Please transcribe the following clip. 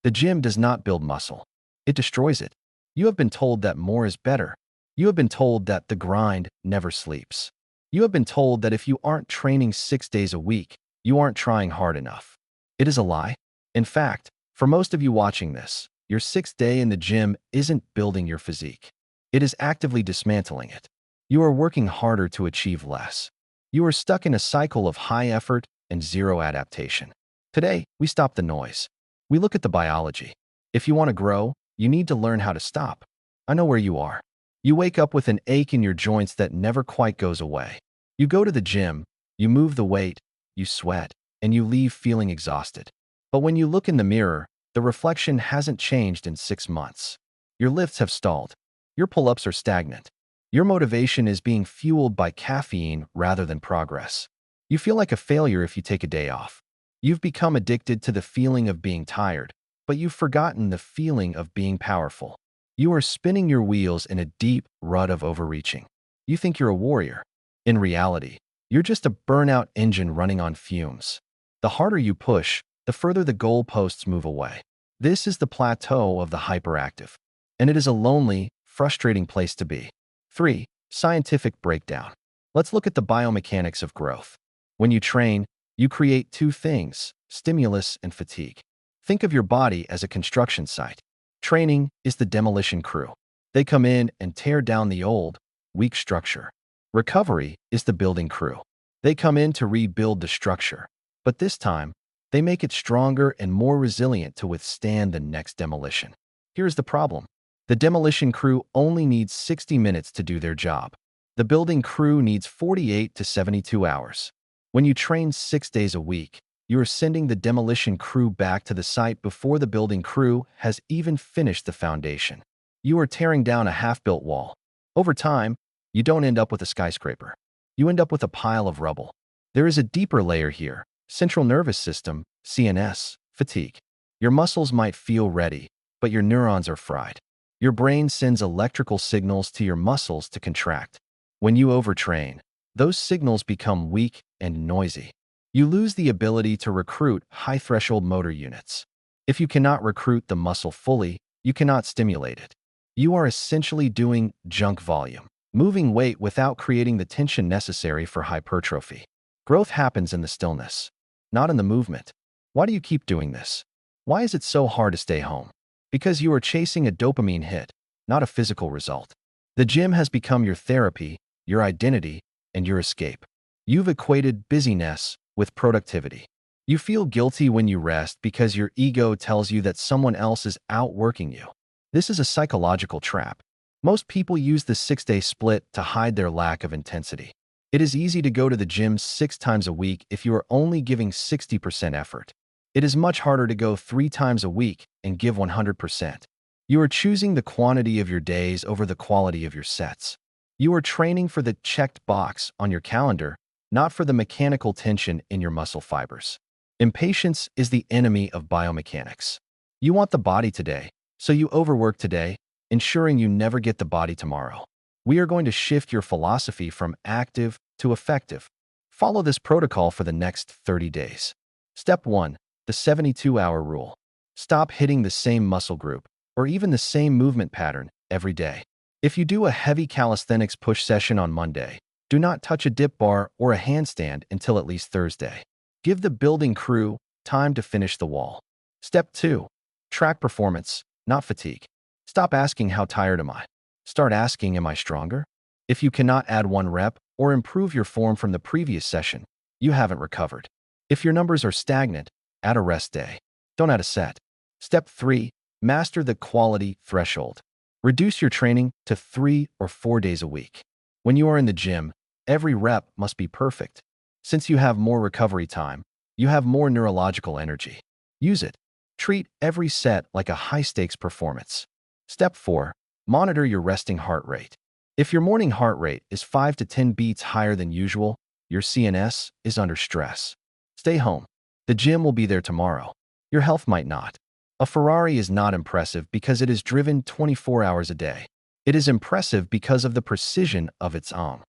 The gym does not build muscle. It destroys it. You have been told that more is better. You have been told that the grind never sleeps. You have been told that if you aren't training 6 days a week, you aren't trying hard enough. It is a lie. In fact, for most of you watching this, your sixth day in the gym isn't building your physique. It is actively dismantling it. You are working harder to achieve less. You are stuck in a cycle of high effort and zero adaptation. Today, we stop the noise. We look at the biology. If you want to grow, you need to learn how to stop. I know where you are. You wake up with an ache in your joints that never quite goes away. You go to the gym, you move the weight, you sweat, and you leave feeling exhausted. But when you look in the mirror, the reflection hasn't changed in 6 months. Your lifts have stalled. Your pull-ups are stagnant. Your motivation is being fueled by caffeine rather than progress. You feel like a failure if you take a day off. You've become addicted to the feeling of being tired, but you've forgotten the feeling of being powerful. You are spinning your wheels in a deep rut of overreaching. You think you're a warrior. In reality, you're just a burnout engine running on fumes. The harder you push, the further the goalposts move away. This is the plateau of the hyperactive, and it is a lonely, frustrating place to be. 3. Scientific breakdown. Let's look at the biomechanics of growth. When you train, you create two things: stimulus and fatigue. Think of your body as a construction site. Training is the demolition crew. They come in and tear down the old, weak structure. Recovery is the building crew. They come in to rebuild the structure, but this time, they make it stronger and more resilient to withstand the next demolition. Here's the problem. The demolition crew only needs 60 minutes to do their job. The building crew needs 48 to 72 hours. When you train 6 days a week, you are sending the demolition crew back to the site before the building crew has even finished the foundation. You are tearing down a half-built wall. Over time, you don't end up with a skyscraper. You end up with a pile of rubble. There is a deeper layer here: central nervous system, CNS, fatigue. Your muscles might feel ready, but your neurons are fried. Your brain sends electrical signals to your muscles to contract. When you overtrain, those signals become weak and noisy. You lose the ability to recruit high-threshold motor units. If you cannot recruit the muscle fully, you cannot stimulate it. You are essentially doing junk volume, moving weight without creating the tension necessary for hypertrophy. Growth happens in the stillness, not in the movement. Why do you keep doing this? Why is it so hard to stay home? Because you are chasing a dopamine hit, not a physical result. The gym has become your therapy, your identity, and your escape. You've equated busyness with productivity. You feel guilty when you rest because your ego tells you that someone else is outworking you. This is a psychological trap. Most people use the 6-day split to hide their lack of intensity. It is easy to go to the gym 6 times a week if you are only giving 60% effort. It is much harder to go 3 times a week and give 100%. You are choosing the quantity of your days over the quality of your sets. You are training for the checked box on your calendar, not for the mechanical tension in your muscle fibers. Impatience is the enemy of biomechanics. You want the body today, so you overwork today, ensuring you never get the body tomorrow. We are going to shift your philosophy from active to effective. Follow this protocol for the next 30 days. Step 1. The 72-hour rule. Stop hitting the same muscle group, or even the same movement pattern, every day. If you do a heavy calisthenics push session on Monday, do not touch a dip bar or a handstand until at least Thursday. Give the building crew time to finish the wall. Step 2. Track performance, not fatigue. Stop asking, how tired am I? Start asking, am I stronger? If you cannot add 1 rep or improve your form from the previous session, you haven't recovered. If your numbers are stagnant, add a rest day. Don't add a set. Step 3. Master the quality threshold. Reduce your training to 3 or 4 days a week. When you are in the gym, every rep must be perfect. Since you have more recovery time, you have more neurological energy. Use it. Treat every set like a high-stakes performance. Step 4. Monitor your resting heart rate. If your morning heart rate is 5 to 10 beats higher than usual, your CNS is under stress. Stay home. The gym will be there tomorrow. Your health might not. A Ferrari is not impressive because it is driven 24 hours a day. It is impressive because of the precision of its arm.